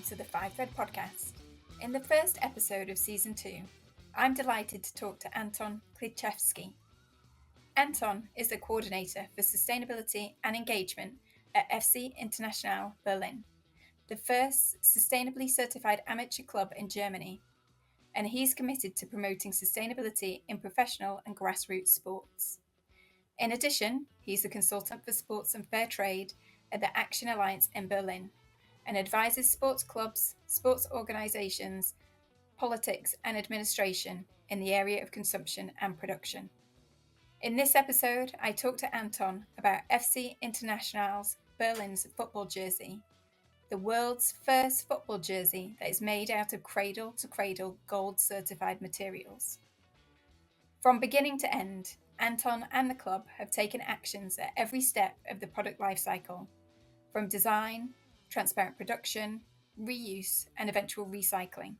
to the Five Thread podcast. In the first episode of season 2, I'm delighted to talk to Anton Kilschewski. Anton is the coordinator for sustainability and engagement at FC Internationale Berlin, the first sustainably certified amateur club in Germany, and he's committed to promoting sustainability in professional and grassroots sports. In addition, he's a consultant for sports and fair trade at the Action Alliance in Berlin, and advises sports clubs, sports organisations, politics and administration in the area of consumption and production. In this episode, I talk to Anton about FC Internationale Berlin's football jersey, the world's first football jersey that is made out of cradle-to-cradle gold certified materials. From beginning to end, Anton and the club have taken actions at every step of the product lifecycle, from design, transparent production, reuse, and eventual recycling.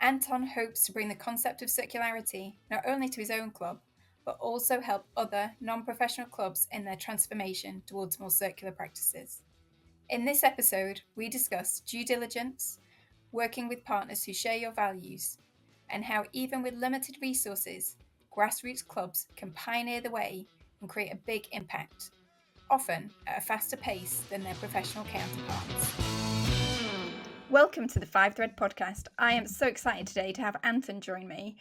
Anton hopes to bring the concept of circularity not only to his own club, but also help other non-professional clubs in their transformation towards more circular practices. In this episode, we discuss due diligence, working with partners who share your values, and how even with limited resources, grassroots clubs can pioneer the way and create a big impact, often at a faster pace than their professional counterparts. Welcome to the Five Thread podcast. I am so excited today to have Anton join me.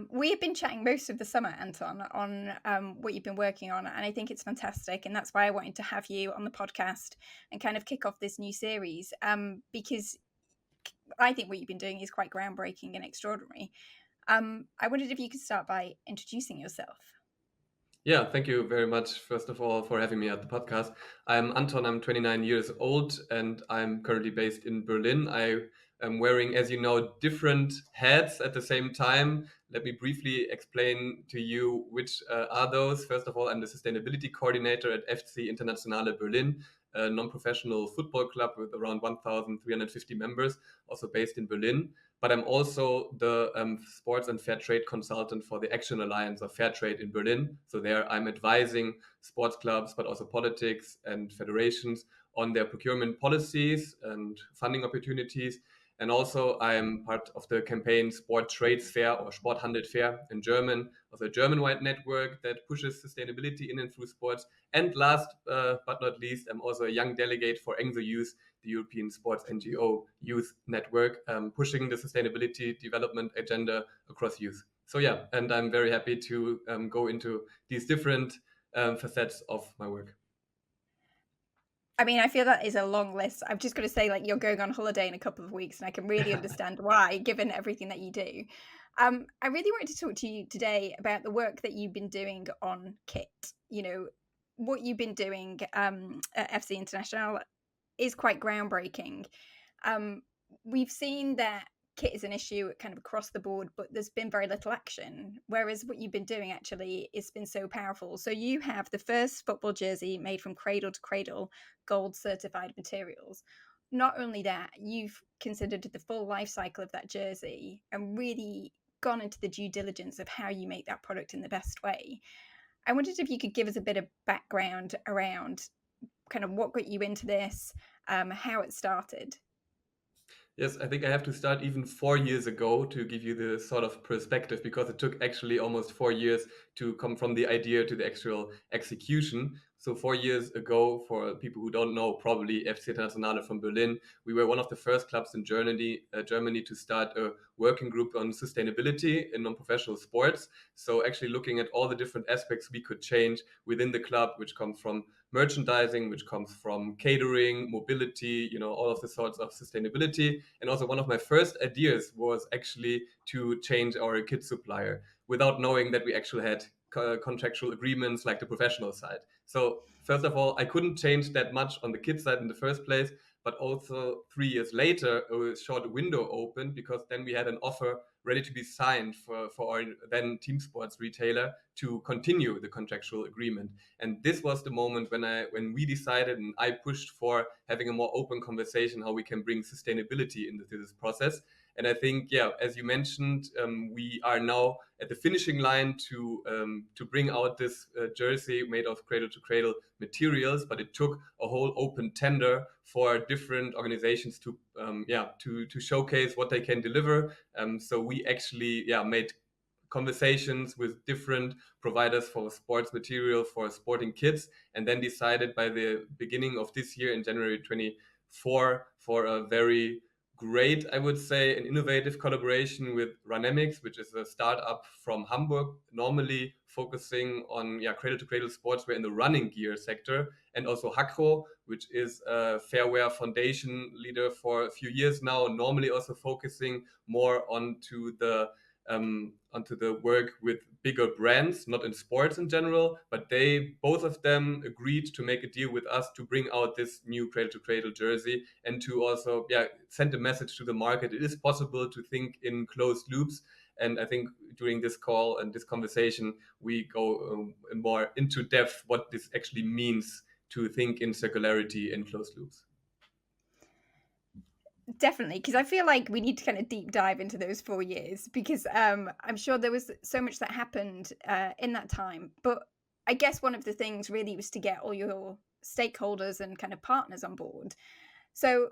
We have been chatting most of the summer, Anton, on what you've been working on, and I think it's fantastic, and that's why I wanted to have you on the podcast and kind of kick off this new series, because I think what you've been doing is quite groundbreaking and extraordinary. I wondered if you could start by introducing yourself. Yeah, thank you very much, first of all, for having me at the podcast. I'm Anton, I'm 29 years old, and I'm currently based in Berlin. I am wearing, as you know, different hats at the same time. Let me briefly explain to you which are those. First of all, I'm the sustainability coordinator at FC Internationale Berlin, a non-professional football club with around 1,350 members, also based in Berlin. But I'm also the sports and fair trade consultant for the Action Alliance of Fair Trade in Berlin. So there I'm advising sports clubs, but also politics and federations on their procurement policies and funding opportunities. And also I'm part of the campaign Sport Trades Fair or Sporthandelt Fair in German, also a German-wide network that pushes sustainability in and through sports. And last but not least, I'm also a young delegate for ENGSO Youth, the European Sports NGO Youth Network, pushing the sustainability development agenda across youth. So yeah, and I'm very happy to go into these different facets of my work. I mean, I feel that is a long list. I've just got to say, you're going on holiday in a couple of weeks, and I can really understand why, given everything that you do. I really wanted to talk to you today about the work that you've been doing on kit. You know, what you've been doing at FC International is quite groundbreaking. We've seen that kit is an issue kind of across the board, but there's been very little action, whereas what you've been doing actually has been so powerful. So you have the first football jersey made from cradle to cradle gold certified materials. Not only that, you've considered the full life cycle of that jersey and really gone into the due diligence of how you make that product in the best way. I wondered if you could give us a bit of background around kind of what got you into this, how it started. Yes, I think I have to start even 4 years ago to give you the sort of perspective, because it took actually almost 4 years to come from the idea to the actual execution. So 4 years ago, for people who don't know, probably FC Internationale from Berlin, we were one of the first clubs in Germany to start a working group on sustainability in non-professional sports. So actually looking at all the different aspects we could change within the club, which comes from merchandising, which comes from catering, mobility, all of the sorts of sustainability. And also one of my first ideas was actually to change our kit supplier without knowing that we actually had contractual agreements like the professional side. So first of all, I couldn't change that much on the kit side in the first place, but also 3 years later, a short window opened, because then we had an offer ready to be signed for our then team sports retailer to continue the contractual agreement. And this was the moment when we decided, and I pushed for having a more open conversation how we can bring sustainability into this process. And I think, yeah, as you mentioned, we are now at the finishing line to bring out this jersey made of cradle to cradle materials, but it took a whole open tender for different organizations to to showcase what they can deliver. So we actually made conversations with different providers for sports material for sporting kids, and then decided by the beginning of this year in January 24 for a very great, I would say, an innovative collaboration with Runamics, which is a startup from Hamburg, normally focusing on cradle to cradle sportswear in the running gear sector, and also Hakro, which is a fairwear foundation leader for a few years now, normally also focusing more onto the work with bigger brands, not in sports in general, but they both of them agreed to make a deal with us to bring out this new cradle to cradle jersey, and to also send a message to the market. It is possible to think in closed loops, and I think during this call and this conversation we go more into depth what this actually means to think in circularity in closed loops. Definitely, because I feel like we need to kind of deep dive into those 4 years, because I'm sure there was so much that happened in that time. But I guess one of the things really was to get all your stakeholders and kind of partners on board. So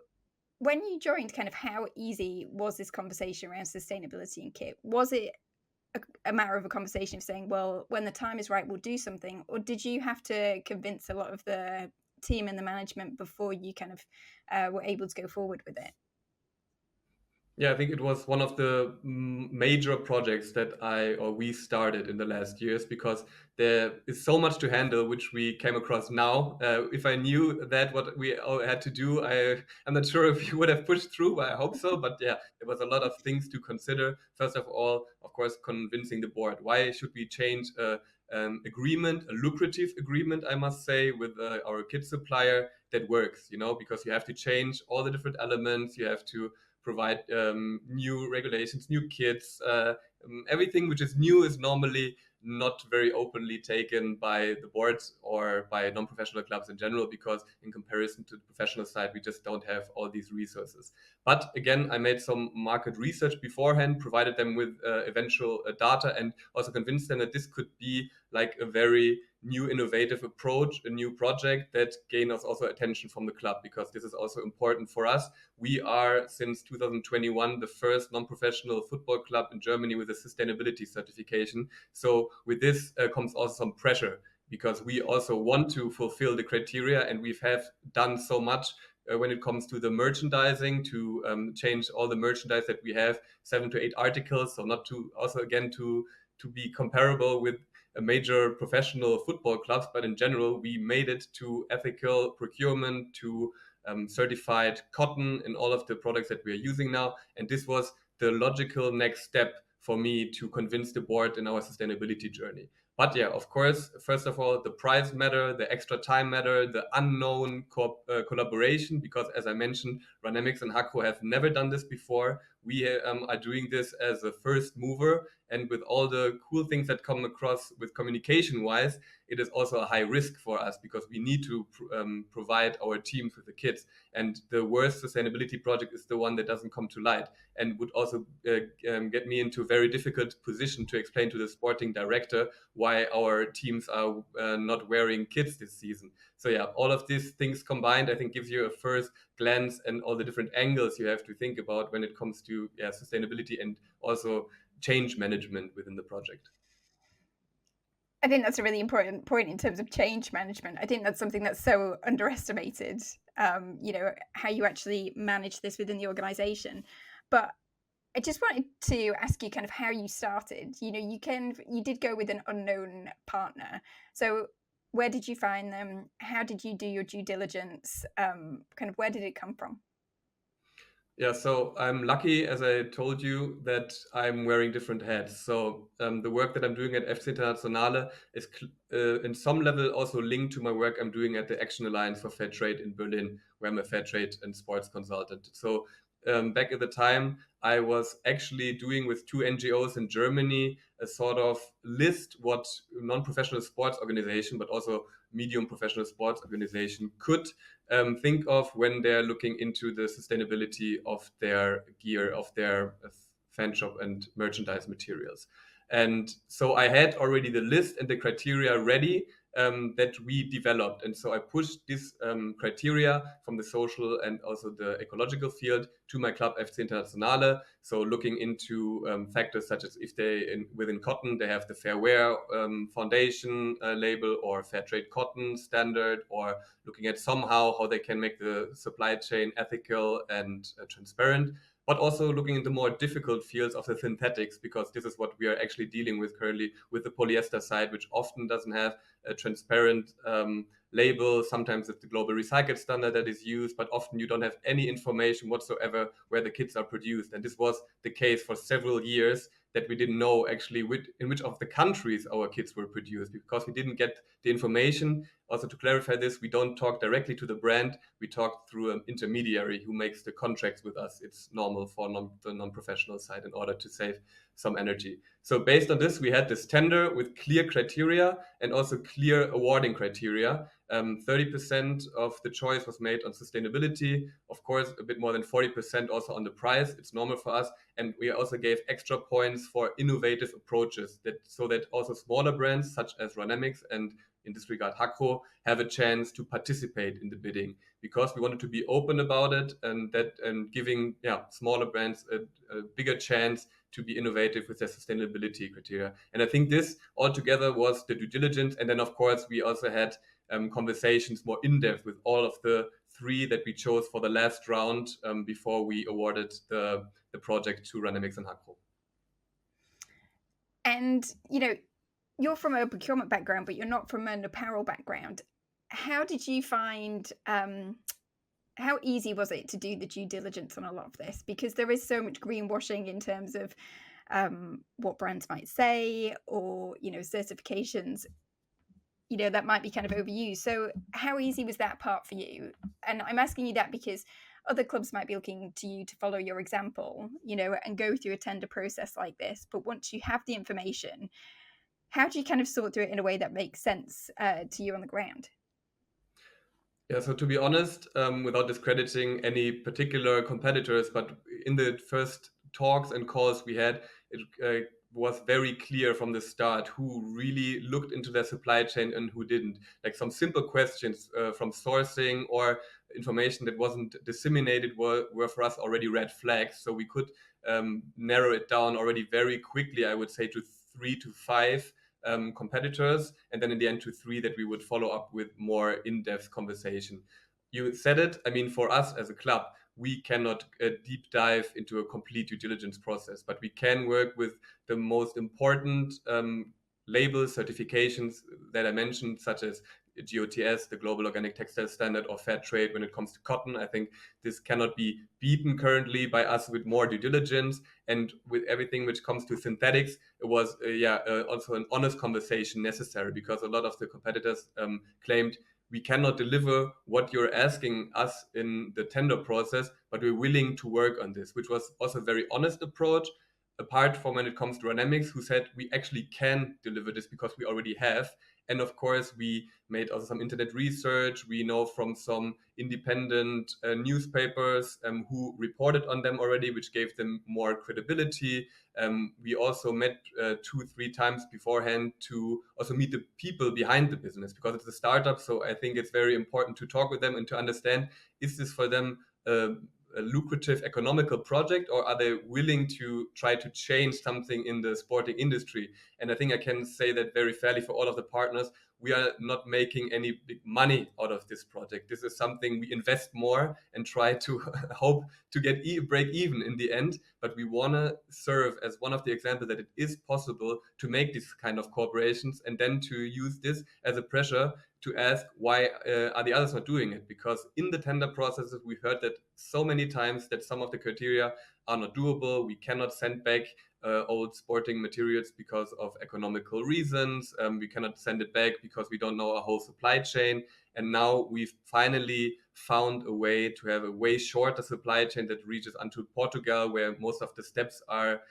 when you joined, kind of how easy was this conversation around sustainability and kit? Was it a matter of a conversation of saying, well, when the time is right, we'll do something? Or did you have to convince a lot of the team and the management before you kind of were able to go forward with it? Yeah, I think it was one of the major projects that we started in the last years, because there is so much to handle, which we came across now. If I knew that what we all had to do, I'm not sure if you would have pushed through, but I hope so. But yeah, there was a lot of things to consider. First of all, of course, convincing the board. Why should we change agreement, a lucrative agreement, I must say, with our kit supplier that works, because you have to change all the different elements. You have to provide new regulations, new kits. Everything which is new is normally not very openly taken by the boards or by non-professional clubs in general, because in comparison to the professional side, we just don't have all these resources. But again, I made some market research beforehand, provided them with eventual data, and also convinced them that this could be like a very new innovative approach, a new project that gains us also attention from the club, because this is also important for us. We are, since 2021, the first non-professional football club in Germany with a sustainability certification. So with this comes also some pressure, because we also want to fulfill the criteria, and we have done so much when it comes to the merchandising, to change all the merchandise that we have, 7 to 8 articles. So not to also again to be comparable with a major professional football clubs, but in general, we made it to ethical procurement, to certified cotton in all of the products that we are using now. And this was the logical next step for me to convince the board in our sustainability journey. But yeah, of course, first of all, the price matter, the extra time matter, the unknown collaboration, because as I mentioned, Runamics and Hakro have never done this before. We are doing this as a first mover, and with all the cool things that come across with communication wise, it is also a high risk for us, because we need to provide our teams with the kits. And the worst sustainability project is the one that doesn't come to light, and would also get me into a very difficult position to explain to the sporting director why our teams are not wearing kits this season. So yeah, all of these things combined, I think, gives you a first glance and all the different angles you have to think about when it comes to sustainability and also change management within the project. I think that's a really important point in terms of change management. I think that's something that's so underestimated, how you actually manage this within the organization. But I just wanted to ask you kind of how you started. You did go with an unknown partner. So where did you find them? How did you do your due diligence? Kind of where did it come from? Yeah, so I'm lucky, as I told you, that I'm wearing different hats. So the work that I'm doing at FC Internationale is in some level also linked to my work I'm doing at the Action Alliance for Fair Trade in Berlin, where I'm a fair trade and sports consultant. So back at the time, I was actually doing with two NGOs in Germany a sort of list what non-professional sports organization, but also medium professional sports organization could think of when they're looking into the sustainability of their gear, of their fan shop and merchandise materials. And so I had already the list and the criteria ready. that we developed. And so I pushed this criteria from the social and also the ecological field to my club FC Internationale. So looking into factors such as if within cotton, they have the Fair Wear Foundation label or Fair Trade Cotton standard, or looking at somehow how they can make the supply chain ethical and transparent, but also looking into more difficult fields of the synthetics, because this is what we are actually dealing with currently with the polyester side, which often doesn't have a transparent label. Sometimes it's the global recycled standard that is used, but often you don't have any information whatsoever where the kits are produced. And this was the case for several years, that we didn't know actually in which of the countries our kits were produced, because we didn't get the information. Also, to clarify this, we don't talk directly to the brand. We talk through an intermediary who makes the contracts with us. It's normal for the non-professional side in order to save some energy. So based on this, we had this tender with clear criteria and also clear awarding criteria. 30% of the choice was made on sustainability. Of course, a bit more than 40% also on the price. It's normal for us. And we also gave extra points for innovative approaches, so that also smaller brands such as Ranamics and, in this regard, Hakro, have a chance to participate in the bidding, because we wanted to be open about it, and giving smaller brands a bigger chance to be innovative with their sustainability criteria. And I think this altogether was the due diligence. And then, of course, we also had conversations more in depth with all of the three that we chose for the last round before we awarded the project to Ranamics and Hakro. And, you're from a procurement background, but you're not from an apparel background. How did you find, how easy was it to do the due diligence on a lot of this? Because there is so much greenwashing in terms of what brands might say, or, certifications, that might be kind of overused. So how easy was that part for you? And I'm asking you that because other clubs might be looking to you to follow your example, and go through a tender process like this. But once you have the information, how do you kind of sort through it in a way that makes sense to you on the ground? Yeah, so to be honest, without discrediting any particular competitors, but in the first talks and calls we had, it was very clear from the start who really looked into their supply chain and who didn't. Like some simple questions from sourcing or information that wasn't disseminated were for us already red flags. So we could narrow it down already very quickly, I would say, to 3 to 5 competitors, and then in the end to 3 that we would follow up with more in-depth conversation. You said it. I mean, for us as a club, we cannot deep dive into a complete due diligence process, but we can work with the most important label certifications that I mentioned, such as GOTS, the Global Organic Textile Standard, or Fair Trade when it comes to cotton. I think this cannot be beaten currently by us with more due diligence. And with everything which comes to synthetics, it was also an honest conversation necessary, because a lot of the competitors claimed we cannot deliver what you're asking us in the tender process, but we're willing to work on this, which was also a very honest approach. Apart from when it comes to Ranamics, who said we actually can deliver this because we already have. And of course, we made also some internet research. We know from some independent newspapers who reported on them already, which gave them more credibility. We also met 2-3 times beforehand to also meet the people behind the business, because it's a startup. So I think it's very important to talk with them and to understand, is this for them a lucrative economical project, or are they willing to try to change something in the sporting industry? And I think I can say that very fairly for all of the partners. We are not making any big money out of this project. This is something we invest more and try to hope to get break even in the end. But we want to serve as one of the examples that it is possible to make these kind of corporations, and then to use this as a pressure to ask why are the others not doing it? Because in the tender processes, we heard that so many times that some of the criteria are not doable. We cannot send back old sporting materials because of economical reasons. We cannot send it back because we don't know our whole supply chain. And now we've finally found a way to have a way shorter supply chain that reaches unto Portugal, where most of the steps are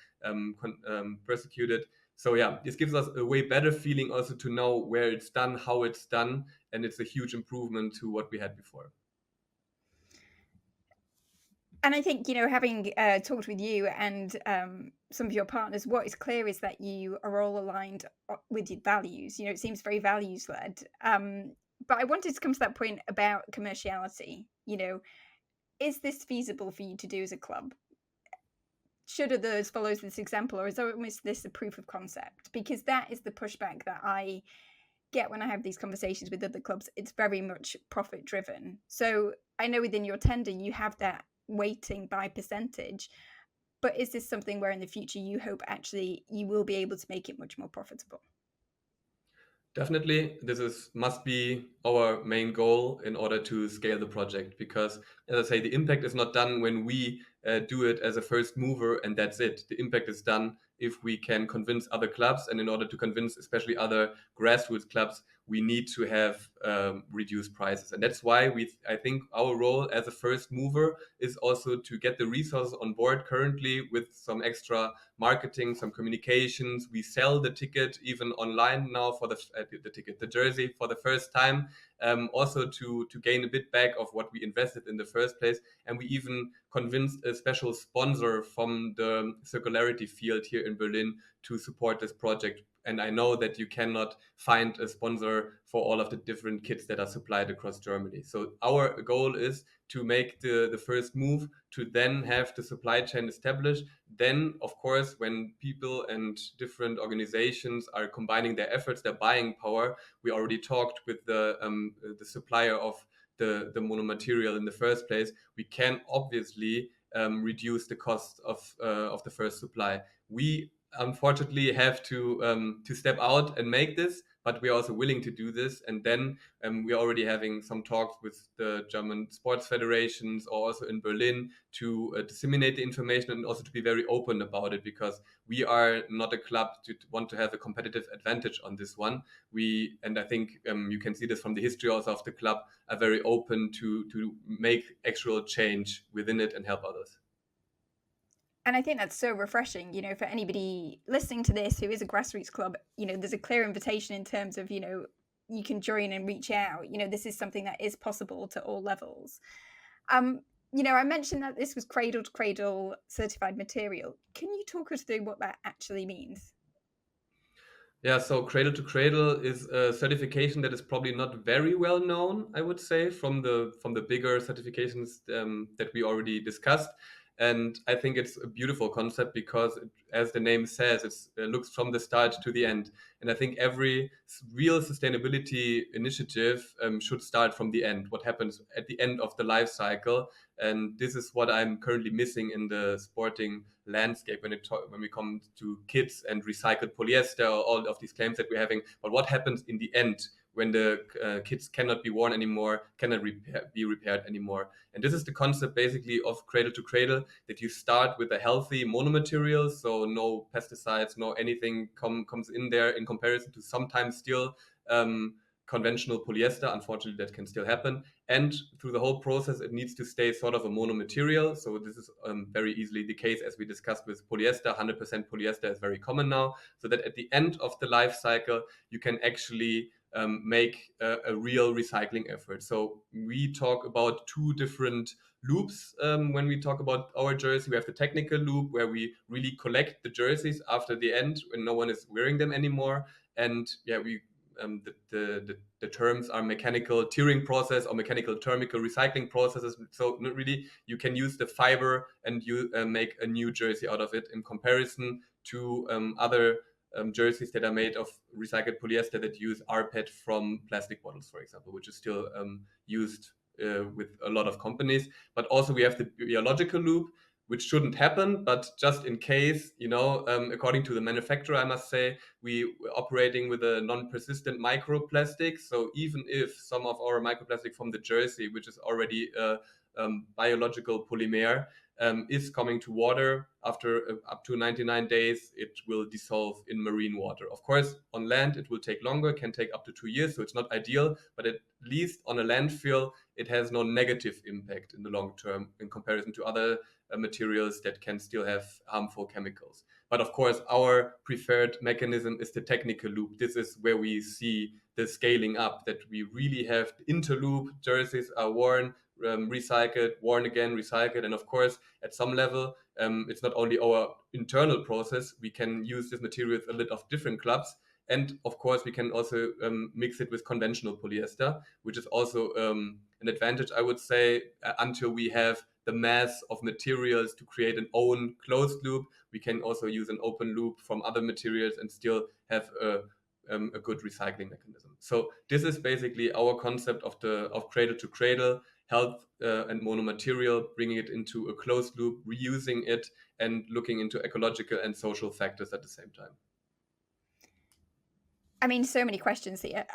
persecuted. So yeah, this gives us a way better feeling also to know where it's done, how it's done, and it's a huge improvement to what we had before. And I think, having talked with you and some of your partners, what is clear is that you are all aligned with your values. It seems very values led. But I wanted to come to that point about commerciality. Is this feasible for you to do as a club? Should others follow this example, or is almost this a proof of concept? Because that is the pushback that I get when I have these conversations with other clubs. It's very much profit driven. So I know within your tender you have that weighting by percentage, but is this something where in the future you hope actually you will be able to make it much more profitable? Definitely, must be our main goal in order to scale the project. Because, as I say, the impact is not done when we do it as a first mover, and that's it. The impact is done if we can convince other clubs, and in order to convince, especially other grassroots clubs, we need to have reduced prices, and that's why I think our role as a first mover is also to get the resources on board. Currently, with some extra marketing, some communications. We sell the ticket even online now for the jersey for the first time, also to gain a bit back of what we invested in the first place. And we even convinced a special sponsor from the circularity field here in Berlin to support this project. And I know that you cannot find a sponsor for all of the different kits that are supplied across Germany. So our goal is to make the first move, to then have the supply chain established. Then, of course, when people and different organizations are combining their efforts, their buying power, we already talked with the supplier of the monomaterial in the first place, we can obviously reduce the cost of the first supply. We unfortunately have to step out and make this, but we are also willing to do this. And then we are already having some talks with the German sports federations, or also in Berlin, to disseminate the information and also to be very open about it, because we are not a club to want to have a competitive advantage on this one. And I think you can see this from the history also of the club, are very open to make actual change within it and help others. And I think that's so refreshing, for anybody listening to this who is a grassroots club. There's a clear invitation in terms of, you can join and reach out. This is something that is possible to all levels. I mentioned that this was cradle to cradle certified material. Can you talk us through what that actually means? Yeah, so Cradle to Cradle is a certification that is probably not very well known, I would say, from the bigger certifications that we already discussed. And I think it's a beautiful concept because, as the name says, it looks from the start to the end. And I think every real sustainability initiative should start from the end. What happens at the end of the life cycle, and this is what I'm currently missing in the sporting landscape when we come to kits and recycled polyester, all of these claims that we're having. But what happens in the end when the kits cannot be worn anymore, cannot be repaired anymore? And this is the concept basically of Cradle to Cradle, that you start with a healthy monomaterial, so no pesticides, no anything comes in there, in comparison to sometimes still conventional polyester. Unfortunately, that can still happen. And through the whole process, it needs to stay sort of a monomaterial. So this is very easily the case, as we discussed with polyester. 100% polyester is very common now. So that at the end of the life cycle, you can actually make a real recycling effort. So we talk about two different loops when we talk about our jersey. We have the technical loop, where we really collect the jerseys after the end when no one is wearing them anymore. And yeah, the terms are mechanical tearing process or mechanical thermical recycling processes. So really, you can use the fiber and you make a new jersey out of it, in comparison to other jerseys that are made of recycled polyester that use rPET from plastic bottles, for example, which is still used with a lot of companies. But also we have the biological loop, which shouldn't happen, but just in case, according to the manufacturer, I must say, we operating with a non-persistent microplastic. So even if some of our microplastic from the jersey, which is already a biological polymer, is coming to water after up to 99 days, it will dissolve in marine water. Of course, on land, it will take longer, can take up to 2 years, so it's not ideal, but at least on a landfill, it has no negative impact in the long term in comparison to other materials that can still have harmful chemicals. But of course, our preferred mechanism is the technical loop. This is where we see the scaling up, that we really have interloop jerseys are worn recycled, worn again, recycled. And of course, at some level, it's not only our internal process. We can use this material with a lot of different clubs. And of course, we can also mix it with conventional polyester, which is also an advantage, I would say, until we have the mass of materials to create an own closed loop. We can also use an open loop from other materials and still have a good recycling mechanism. So this is basically our concept of cradle to cradle, health and monomaterial, bringing it into a closed loop, reusing it, and looking into ecological and social factors at the same time. I mean, so many questions here.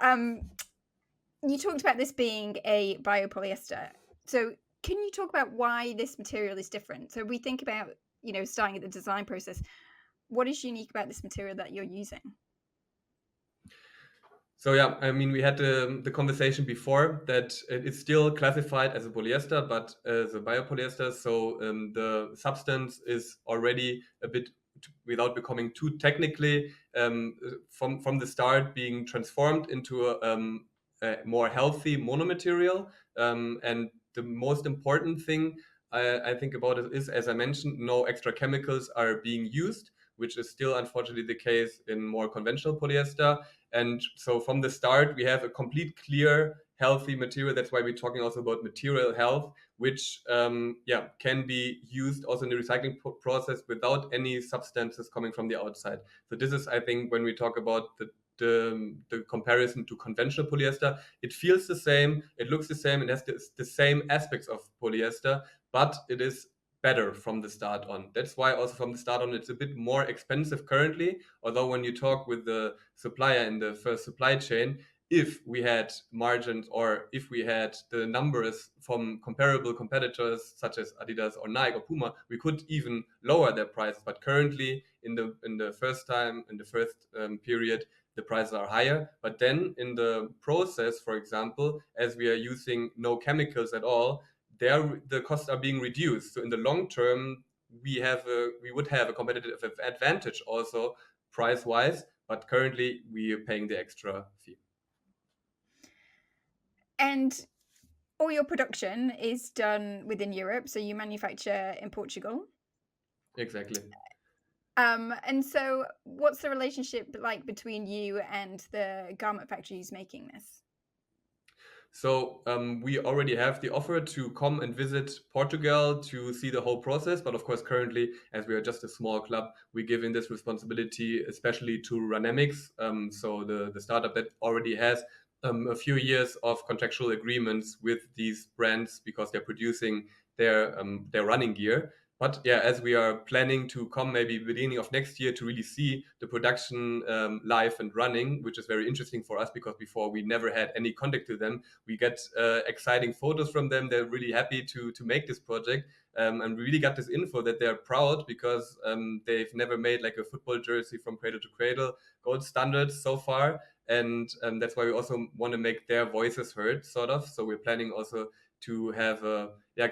You talked about this being a biopolyester. So can you talk about why this material is different? So we think about, starting at the design process. What is unique about this material that you're using? So yeah, I mean, we had the conversation before that it's still classified as a polyester, but as a biopolyester. So the substance is already a bit, without becoming too technically, from the start being transformed into a more healthy monomaterial. And the most important thing I think about it is, as I mentioned, no extra chemicals are being used, which is still unfortunately the case in more conventional polyester. And so from the start, we have a complete, clear, healthy material. That's why we're talking also about material health, which can be used also in the recycling process without any substances coming from the outside. So this is, I think, when we talk about the comparison to conventional polyester, it feels the same, it looks the same, it has the same aspects of polyester, but it is better from the start on. That's why also from the start on it's a bit more expensive currently, although when you talk with the supplier in the first supply chain, if we had margins or if we had the numbers from comparable competitors such as Adidas or Nike or Puma, we could even lower their prices. But currently in the first period, the prices are higher. But then in the process, for example, as we are using no chemicals at all, there the costs are being reduced. So in the long term, we would have a competitive advantage also price wise, but currently we are paying the extra fee. And all your production is done within Europe, so you manufacture in Portugal. Exactly. And so what's the relationship like between you and the garment factories making this? So we already have the offer to come and visit Portugal to see the whole process. But of course, currently, as we are just a small club, we give in this responsibility, especially to Ranemics. So the startup that already has a few years of contractual agreements with these brands because they're producing their running gear. But yeah, as we are planning to come maybe beginning of next year to really see the production live and running, which is very interesting for us because before we never had any contact to them. We get exciting photos from them. They're really happy to make this project. And we really got this info that they're proud because they've never made like a football jersey from cradle to cradle, gold standards so far. And that's why we also want to make their voices heard, sort of. So we're planning also to have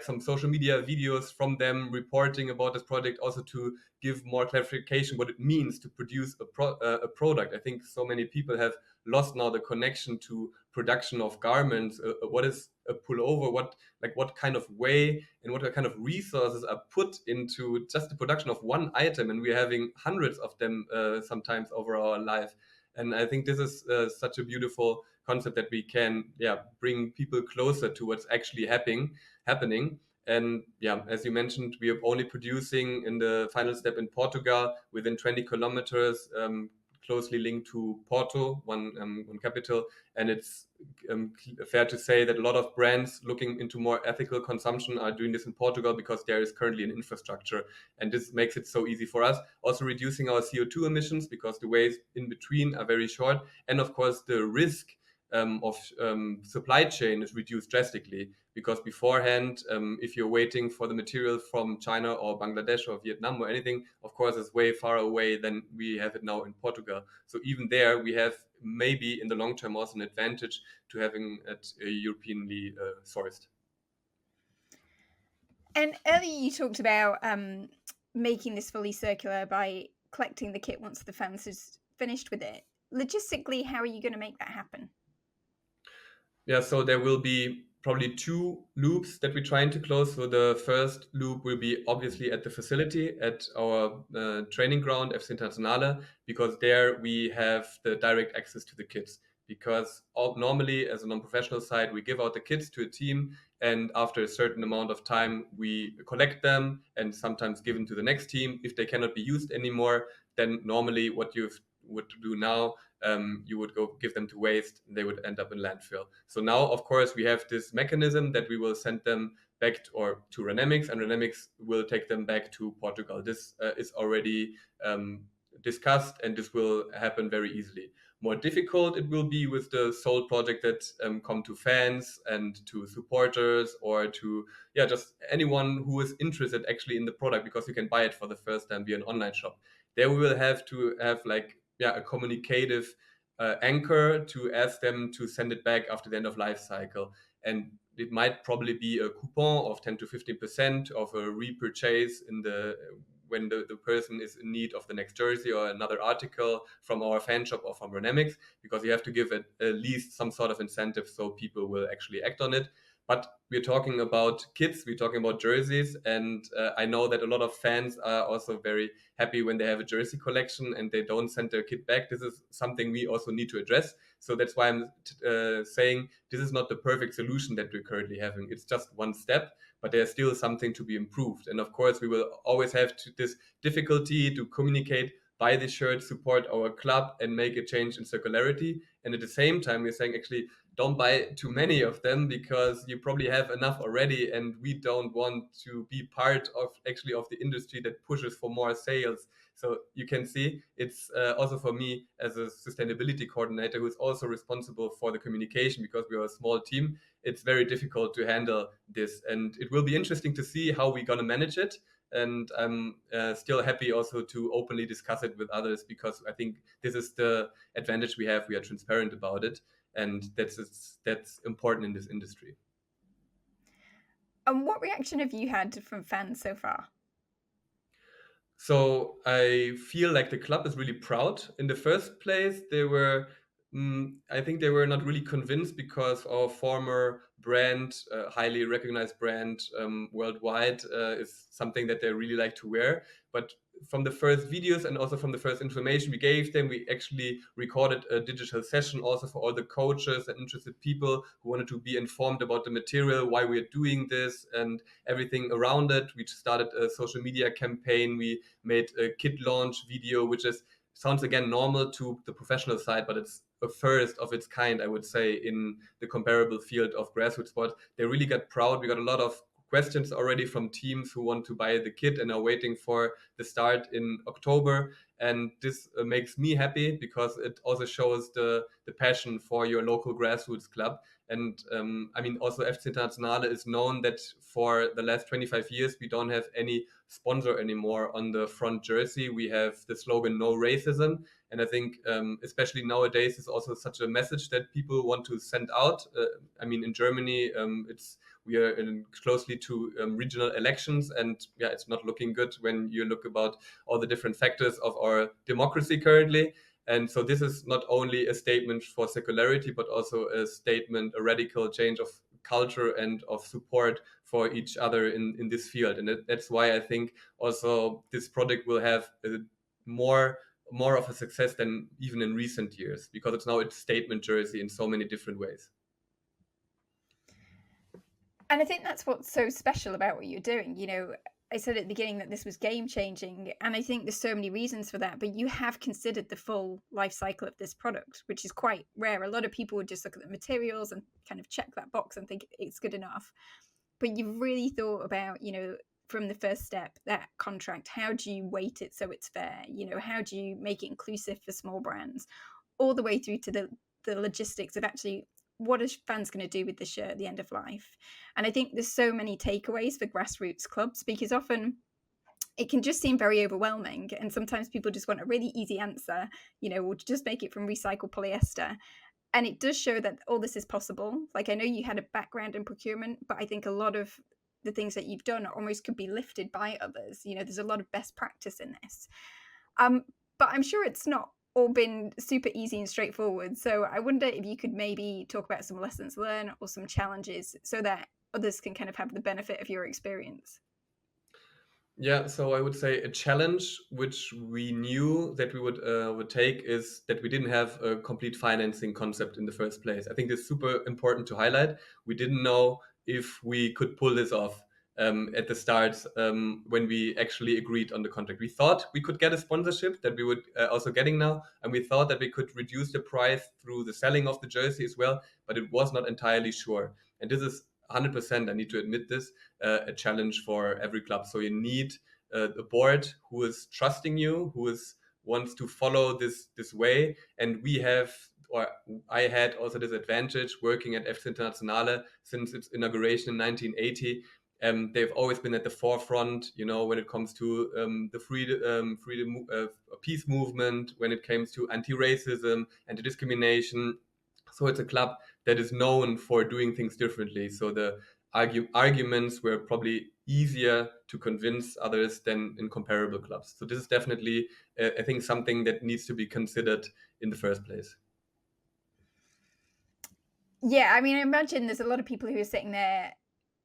some social media videos from them reporting about this project, also to give more clarification what it means to produce a product. I think so many people have lost now the connection to production of garments. What is a pullover? What kind of way and what kind of resources are put into just the production of one item? And we're having hundreds of them sometimes over our life. And I think this is such a beautiful concept that we can bring people closer to what's actually happening. And yeah, as you mentioned, we are only producing in the final step in Portugal within 20 kilometers, closely linked to Porto, one capital. And it's fair to say that a lot of brands looking into more ethical consumption are doing this in Portugal because there is currently an infrastructure. And this makes it so easy for us. Also reducing our CO2 emissions because the ways in between are very short. And of course, the risk of supply chain is reduced drastically because beforehand, if you're waiting for the material from China or Bangladesh or Vietnam or anything, of course, it's way far away than we have it now in Portugal. So even there, we have maybe in the long term also an advantage to having it Europeanly sourced. And earlier you talked about making this fully circular by collecting the kit once the fans is finished with it. Logistically, how are you going to make that happen? Yeah, so there will be probably two loops that we're trying to close. So the first loop will be obviously at the facility, at our training ground, FC Internationale, because there we have the direct access to the kids. Because normally, as a non-professional side, we give out the kits to a team, and after a certain amount of time, we collect them and sometimes give them to the next team. If they cannot be used anymore, then normally what you would do now, you would go give them to waste, and they would end up in landfill. So now, of course, we have this mechanism that we will send them back to Renemics, and Renemics will take them back to Portugal. This is already discussed, and this will happen very easily. More difficult it will be with the sole project that come to fans and to supporters, or to just anyone who is interested actually in the product, because you can buy it for the first time via an online shop. There we will have to have a communicative anchor to ask them to send it back after the end of life cycle. And it might probably be a coupon of 10 to 15% of a repurchase in the when the person is in need of the next jersey or another article from our fan shop or from Renemics, because you have to give it at least some sort of incentive so people will actually act on it. But we're talking about kits, we're talking about jerseys, and I know that a lot of fans are also very happy when they have a jersey collection and they don't send their kit back. This is something we also need to address. So that's why I'm saying this is not the perfect solution that we're currently having. It's just one step, but there's still something to be improved. And of course, we will always have this difficulty to communicate, buy the shirt, support our club, and make a change in circularity. And at the same time, we're saying actually don't buy too many of them, because you probably have enough already, and we don't want to be part of the industry that pushes for more sales. So you can see it's also for me as a sustainability coordinator, who is also responsible for the communication, because we are a small team. It's very difficult to handle this, and it will be interesting to see how we're going to manage it. And I'm still happy also to openly discuss it with others, because I think this is the advantage we have. We are transparent about it, and that's important in this industry. And what reaction have you had from fans so far? So I feel like the club is really proud. In the first place, I think they were not really convinced, because our former brand, highly recognized brand worldwide, is something that they really like to wear. But from the first videos and also from the first information we gave them, we actually recorded a digital session also for all the coaches and interested people who wanted to be informed about the material, why we're doing this, and everything around it. We started a social media campaign. We made a kit launch video, which sounds again normal to the professional side, but it's a first of its kind, I would say, in the comparable field of grassroots sport. They really got proud. We got a lot of questions already from teams who want to buy the kit and are waiting for the start in October. And this makes me happy, because it also shows the passion for your local grassroots club. And I mean, also FC Internationale is known that for the last 25 years, we don't have any sponsor anymore on the front jersey. We have the slogan "No Racism," and I think especially nowadays is also such a message that people want to send out. I mean, in Germany, we are closely to regional elections, and it's not looking good when you look about all the different factors of our democracy currently. And so this is not only a statement for circularity, but also a statement, a radical change of culture and of support for each other in this field. And that's why I think also this product will have more of a success than even in recent years, because it's now a statement jersey in so many different ways. And I think that's what's so special about what you're doing. You know, I said at the beginning that this was game changing, and I think there's so many reasons for that, but you have considered the full life cycle of this product, which is quite rare. A lot of people would just look at the materials and kind of check that box and think it's good enough. But you've really thought about, you know, from the first step, that contract, how do you weight it so it's fair? You know, how do you make it inclusive for small brands, all the way through to the logistics of actually what are fans going to do with the shirt at the end of life. And I think there's so many takeaways for grassroots clubs, because often it can just seem very overwhelming, and sometimes people just want a really easy answer, you know, or just make it from recycled polyester. And it does show that all this is possible. Like, I know you had a background in procurement, but I think a lot of the things that you've done almost could be lifted by others. You know, there's a lot of best practice in this. But I'm sure it's not all been super easy and straightforward. So I wonder if you could maybe talk about some lessons learned or some challenges so that others can kind of have the benefit of your experience. Yeah, so I would say a challenge which we knew that we would take is that we didn't have a complete financing concept in the first place. I think it's super important to highlight. We didn't know if we could pull this off at the start when we actually agreed on the contract. We thought we could get a sponsorship that we would also getting now, and we thought that we could reduce the price through the selling of the jersey as well, but it was not entirely sure. And this is 100%, I need to admit this, a challenge for every club. So you need a board who is trusting you, who is wants to follow this way. And we have, or I had also this advantage working at FC Internationale since its inauguration in 1980. They've always been at the forefront, when it comes to the freedom, peace movement, when it comes to anti-racism, anti-discrimination. So it's a club that is known for doing things differently. So the arguments were probably easier to convince others than in comparable clubs. So this is definitely, I think, something that needs to be considered in the first place. Yeah, I mean, I imagine there's a lot of people who are sitting there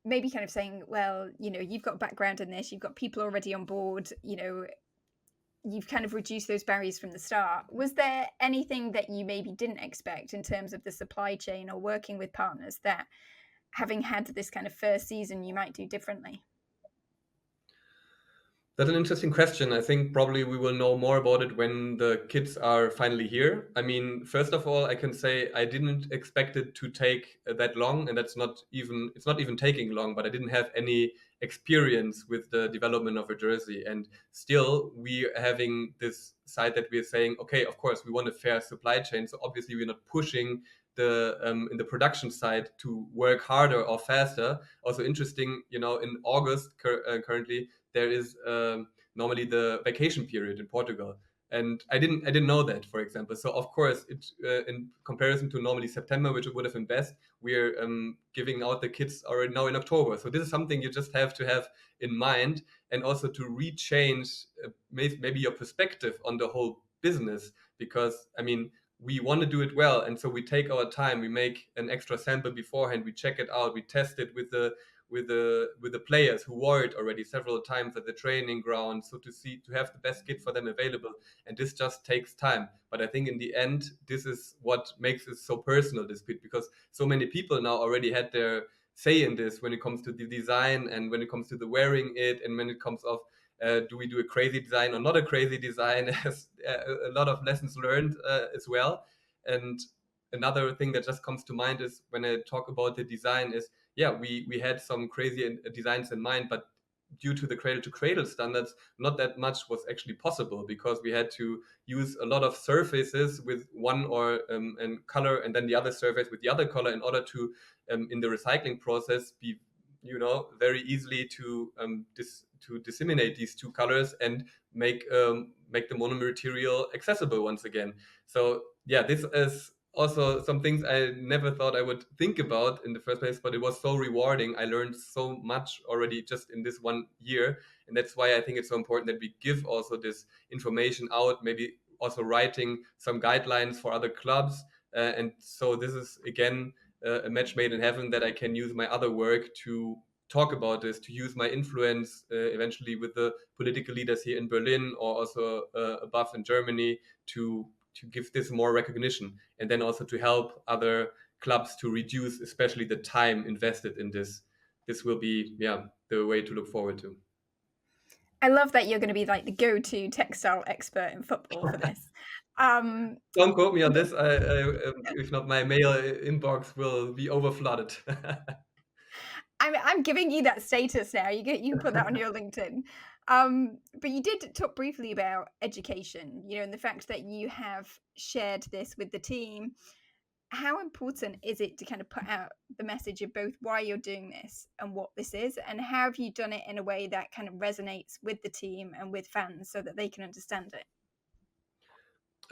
maybe kind of saying, well, you've got background in this, you've got people already on board, you've kind of reduced those barriers from the start. Was there anything that you maybe didn't expect in terms of the supply chain or working with partners that, having had this kind of first season, you might do differently? That's an interesting question. I think probably we will know more about it when the kids are finally here. I mean, first of all, I can say I didn't expect it to take that long, and it's not even taking long, but I didn't have any experience with the development of a jersey. And still we are having this side that we're saying, okay, of course we want a fair supply chain. So obviously we're not pushing the in the production side to work harder or faster. Also interesting, in August currently there is normally the vacation period in Portugal, and I didn't know that, for example. So of course, it in comparison to normally September, which it would have been best, we're giving out the kits already now in October. So this is something you just have to have in mind, and also to rechange maybe your perspective on the whole business, because I mean, we want to do it well, and so we take our time, we make an extra sample beforehand, we check it out, we test it with the players who wore it already several times at the training ground, so to have the best kit for them available. And this just takes time, but I think in the end this is what makes it so personal, this kit, because so many people now already had their say in this when it comes to the design, and when it comes to the wearing it, and when it comes of do we do a crazy design or not a crazy design. As a lot of lessons learned as well. And another thing that just comes to mind is when I talk about the design is, yeah, we had some crazy designs in mind, but due to the cradle to cradle standards, not that much was actually possible, because we had to use a lot of surfaces with one or and color, and then the other surface with the other color, in order to in the recycling process be very easily to to disseminate these two colors and make the monomer material accessible once again. So yeah, this is also some things I never thought I would think about in the first place, but it was so rewarding. I learned so much already just in this 1 year. And that's why I think it's so important that we give also this information out, maybe also writing some guidelines for other clubs. And so this is, again, a match made in heaven, that I can use my other work to talk about this, to use my influence eventually with the political leaders here in Berlin, or also above in Germany, to give this more recognition, and then also to help other clubs to reduce especially the time invested in this. This will be, yeah, the way to look forward to. I love that you're going to be like the go-to textile expert in football for this. Don't quote me on But this. If not, my mail inbox will be overflooded. I'm giving you that status now. You can put that on your LinkedIn. But you did talk briefly about education, and the fact that you have shared this with the team. How important is it to kind of put out the message of both why you're doing this and what this is, and how have you done it in a way that kind of resonates with the team and with fans so that they can understand it?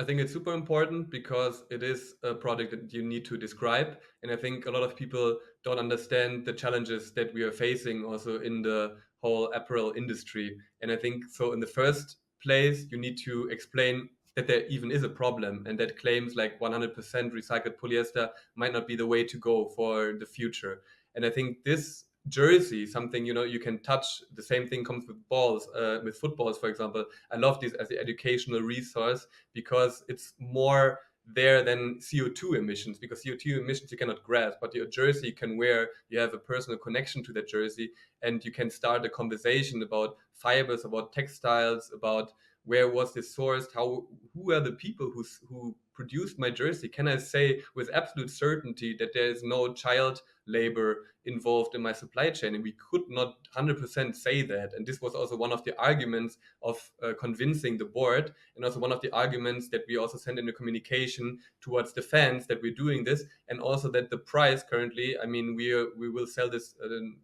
I think it's super important, because it is a product that you need to describe. And I think a lot of people don't understand the challenges that we are facing also in the whole apparel industry. And I think so in the first place, you need to explain that there even is a problem, and that claims like 100% recycled polyester might not be the way to go for the future. And I think this jersey, something, you know, you can touch. The same thing comes with balls, with footballs, for example. I love this as an educational resource because it's more there than CO2 emissions, because CO2 emissions you cannot grasp, but your jersey you can wear, you have a personal connection to that jersey, and you can start a conversation about fibers, about textiles, about where was this sourced, how, who are the people who produced my jersey. Can I say with absolute certainty that there is no child labor involved in my supply chain? And we could not 100% say that. And this was also one of the arguments of convincing the board, and also one of the arguments that we also send in the communication towards the fans, that we're doing this. And also that the price currently, I mean, we will sell this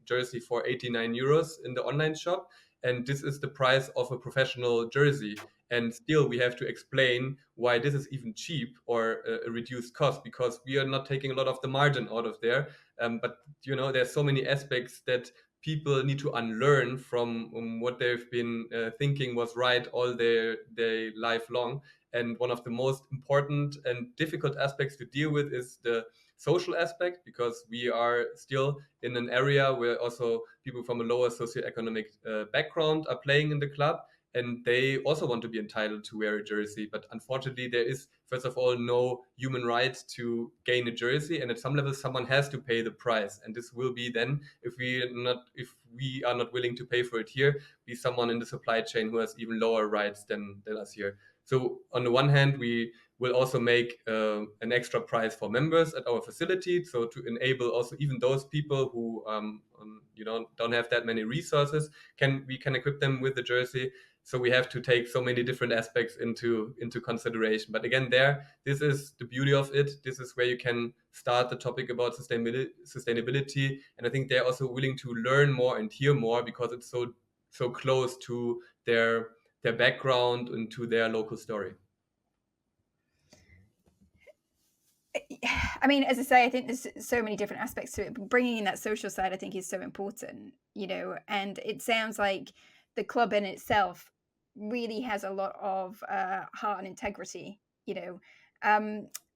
jersey for 89 euros in the online shop, and this is the price of a professional jersey. And still we have to explain why this is even cheap or a reduced cost, because we are not taking a lot of the margin out of there. But you know, there's so many aspects that people need to unlearn from what they've been thinking was right all their life long. And one of the most important and difficult aspects to deal with is the social aspect, because we are still in an area where also people from a lower socioeconomic background are playing in the club, and they also want to be entitled to wear a jersey. But unfortunately, there is, first of all, no human right to gain a jersey, and at some level, someone has to pay the price. And this will be then, if we are not willing to pay for it here, be someone in the supply chain who has even lower rights than us here. So on the one hand, we will also make an extra price for members at our facility, so to enable also even those people who you know, don't have that many resources, we can equip them with the jersey. So we have to take so many different aspects into consideration. But again, this is the beauty of it. This is where you can start the topic about sustainability, and I think they're also willing to learn more and hear more, because it's so close to their background and to their local story. I mean, as I say, I think there's so many different aspects to it. But bringing in that social side, I think, is so important, you know. And it sounds like the club in itself really has a lot of heart and integrity, you know.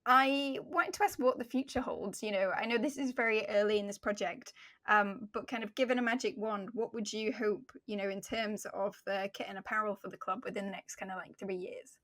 I wanted to ask what the future holds. You know, I know this is very early in this project, but kind of given a magic wand, what would you hope, you know, in terms of the kit and apparel for the club within the next kind of like 3 years?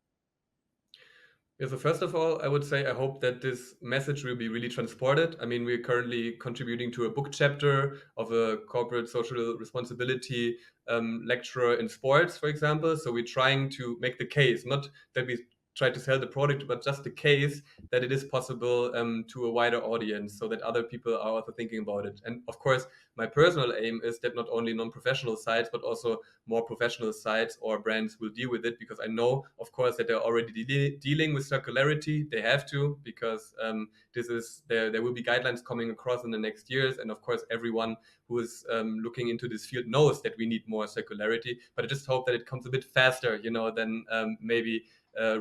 Yeah, so first of all, I would say I hope that this message will be really transported. I mean, we're currently contributing to a book chapter of a corporate social responsibility lecturer in sports, for example. So we're trying to make the case, not that we try to sell the product, but just the case that it is possible to a wider audience, so that other people are also thinking about it. And of course, my personal aim is that not only non-professional sites, but also more professional sites or brands will deal with it, because I know, of course, that they're already dealing with circularity. They have to, because there will be guidelines coming across in the next years, and of course, everyone who is looking into this field knows that we need more circularity. But I just hope that it comes a bit faster, you know, than maybe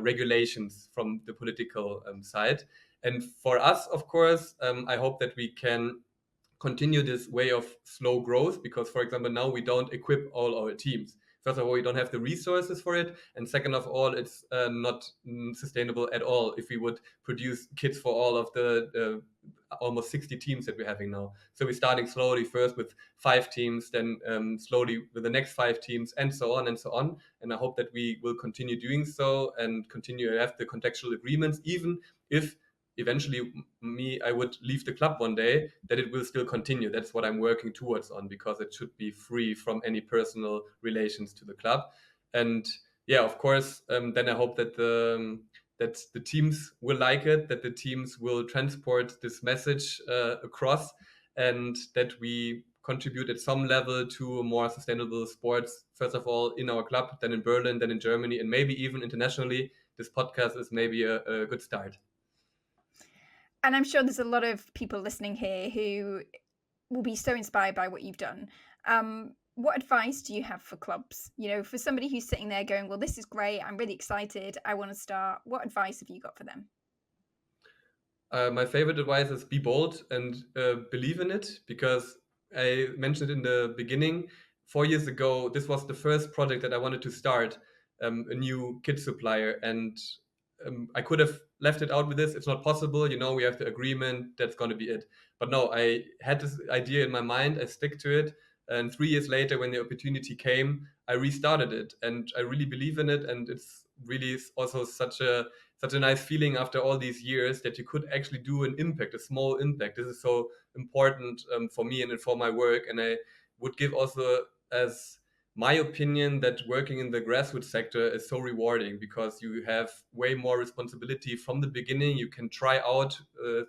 regulations from the political side. And for us, of course, I hope that we can continue this way of slow growth, because, for example, now we don't equip all our teams. First of all, we don't have the resources for it, and second of all, it's not sustainable at all if we would produce kits for all of the almost 60 teams that we're having now. So we're starting slowly, first with 5 teams, then slowly with the next 5 teams, and so on and so on. And I hope that we will continue doing so and continue to have the contextual agreements, even if eventually I would leave the club one day, that it will still continue. That's what I'm working towards on, because it should be free from any personal relations to the club. And yeah, of course, then I hope that the teams will like it, that the teams will transport this message across, and that we contribute at some level to a more sustainable sports, first of all in our club, then in Berlin, then in Germany, and maybe even internationally. This podcast is maybe a good start. And I'm sure there's a lot of people listening here who will be so inspired by what you've done. What advice do you have for clubs? You know, for somebody who's sitting there going, well, this is great, I'm really excited, I want to start. What advice have you got for them? My favorite advice is be bold and believe in it, because I mentioned in the beginning, 4 years ago, this was the first project that I wanted to start. a new kit supplier. And I could have left it out with this. It's not possible. We have the agreement. That's going to be it. But no, I had this idea in my mind. I stick to it. And 3 years later, when the opportunity came, I restarted it, and I really believe in it. And it's really also such a nice feeling after all these years that you could actually do an impact, a small impact. This is so important for me and for my work. And I would give also as my opinion that working in the grassroots sector is so rewarding because you have way more responsibility from the beginning. You can try out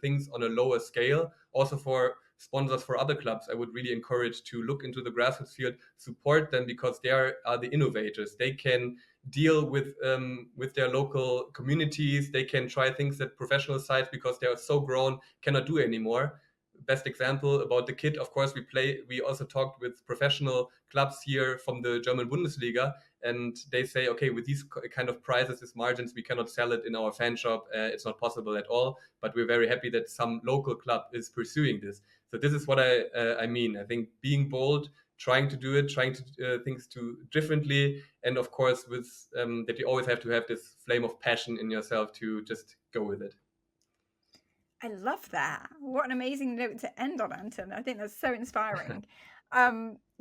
things on a lower scale. Also for sponsors for other clubs, I would really encourage to look into the grassroots field, support them because they are the innovators. They can deal with their local communities. They can try things that professional sites, because they are so grown, cannot do anymore. Best example about the kit, of course, we also talked with professional clubs here from the German Bundesliga, and they say, okay, with these kind of prices, these margins, we cannot sell it in our fan shop. It's not possible at all. But we're very happy that some local club is pursuing this. So this is what I mean. I think being bold, trying to do it, trying to things to differently, and of course with that you always have to have this flame of passion in yourself to just go with it. I love that. What an amazing note to end on, Anton. I think that's so inspiring.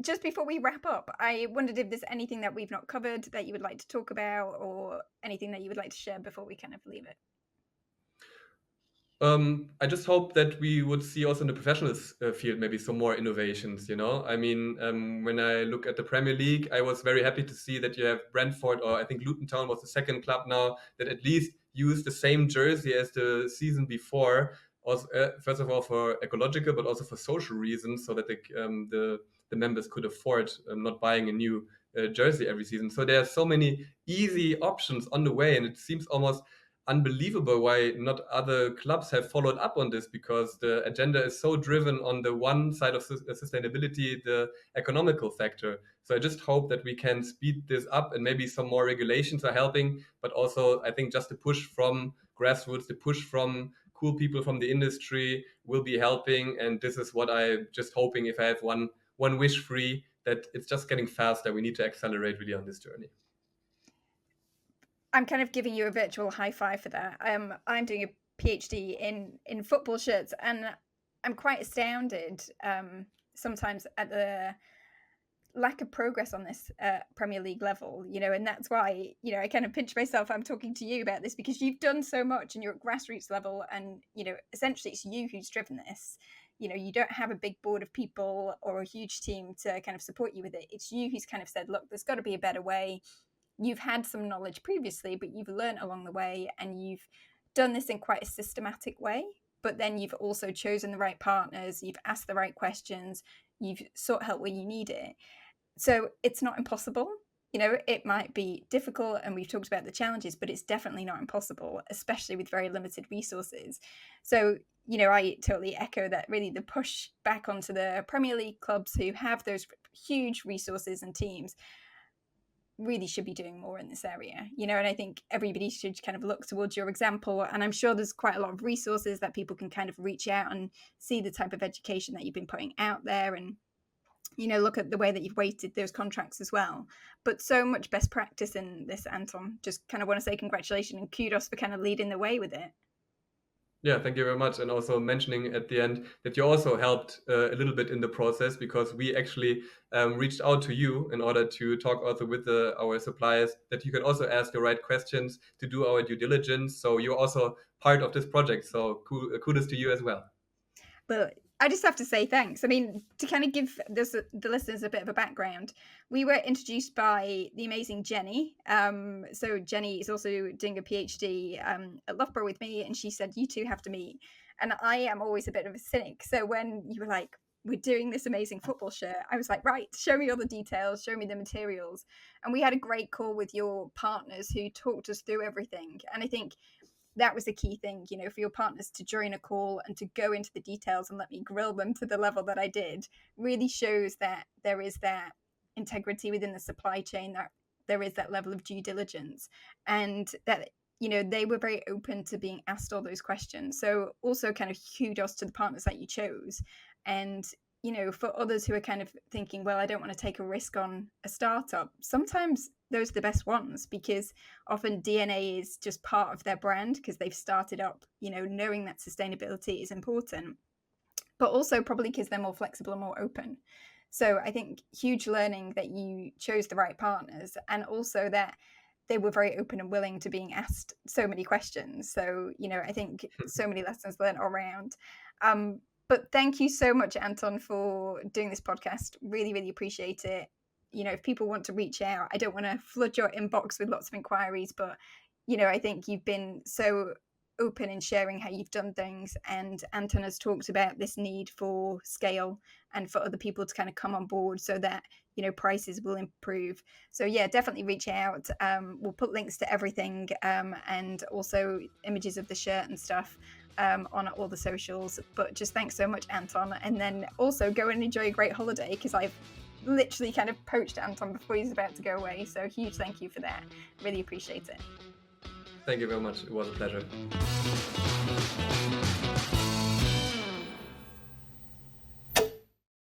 Just before we wrap up, I wondered if there's anything that we've not covered that you would like to talk about, or anything that you would like to share before we kind of leave it. I just hope that we would see also in the professional field maybe some more innovations. I mean, when I look at the Premier League, I was very happy to see that you have Brentford, or I think Luton Town was the second club now, that at least use the same jersey as the season before. Also, first of all, for ecological, but also for social reasons, so that the members could afford not buying a new jersey every season. So there are so many easy options on the way, and it seems almost unbelievable why not other clubs have followed up on this, because the agenda is so driven on the one side of sustainability, the economical factor. So I just hope that we can speed this up, and maybe some more regulations are helping, but also I think just the push from grassroots, the push from cool people from the industry will be helping. And this is what I'm just hoping, if I have one wish free, that it's just getting faster. We need to accelerate really on this journey. I'm kind of giving you a virtual high five for that. I'm doing a PhD in football shirts, and I'm quite astounded sometimes at the lack of progress on this Premier League level, and that's why, I kind of pinch myself. I'm talking to you about this because you've done so much and you're at grassroots level, and, essentially it's you who's driven this. You don't have a big board of people or a huge team to kind of support you with it. It's you who's kind of said, look, there's got to be a better way. You've had some knowledge previously, but you've learned along the way, and you've done this in quite a systematic way. But then you've also chosen the right partners, you've asked the right questions, you've sought help where you need it. So it's not impossible. It might be difficult, and we've talked about the challenges, but it's definitely not impossible, especially with very limited resources. So, I totally echo that. Really, the push back onto the Premier League clubs who have those huge resources and teams really should be doing more in this area, and I think everybody should kind of look towards your example. And I'm sure there's quite a lot of resources that people can kind of reach out and see the type of education that you've been putting out there, and look at the way that you've weighted those contracts as well. But so much best practice in this, Anton. Just kind of want to say congratulations and kudos for kind of leading the way with it. Yeah, thank you very much. And also mentioning at the end that you also helped a little bit in the process, because we actually reached out to you in order to talk also with our suppliers, that you can also ask the right questions to do our due diligence. So you're also part of this project. So kudos to you as well. But I just have to say thanks. I mean, to kind of give the listeners a bit of a background, we were introduced by the amazing Jenny. So Jenny is also doing a PhD at Loughborough with me, and she said, you two have to meet. And I am always a bit of a cynic. So when you were like, we're doing this amazing football shirt, I was like, right, show me all the details, show me the materials. And we had a great call with your partners who talked us through everything. And I think that was the key thing, for your partners to join a call and to go into the details and let me grill them to the level that I did, really shows that there is that integrity within the supply chain, that there is that level of due diligence, and that, they were very open to being asked all those questions. So also kind of kudos to the partners that you chose. And for others who are kind of thinking, well, I don't want to take a risk on a startup, sometimes those are the best ones, because often DNA is just part of their brand because they've started up, knowing that sustainability is important, but also probably because they're more flexible and more open. So I think huge learning that you chose the right partners, and also that they were very open and willing to being asked so many questions. So, I think so many lessons learned all around. But thank you so much, Anton, for doing this podcast. Really, really appreciate it. If people want to reach out, I don't want to flood your inbox with lots of inquiries, but, I think you've been so open in sharing how you've done things. And Anton has talked about this need for scale and for other people to kind of come on board so that, prices will improve. So yeah, definitely reach out. We'll put links to everything, and also images of the shirt and stuff on all the socials. But just thanks so much, Anton. And then also go and enjoy a great holiday, because I've literally kind of poached Anton before he's about to go away. So huge thank you for that. Really appreciate it. Thank you very much. It was a pleasure.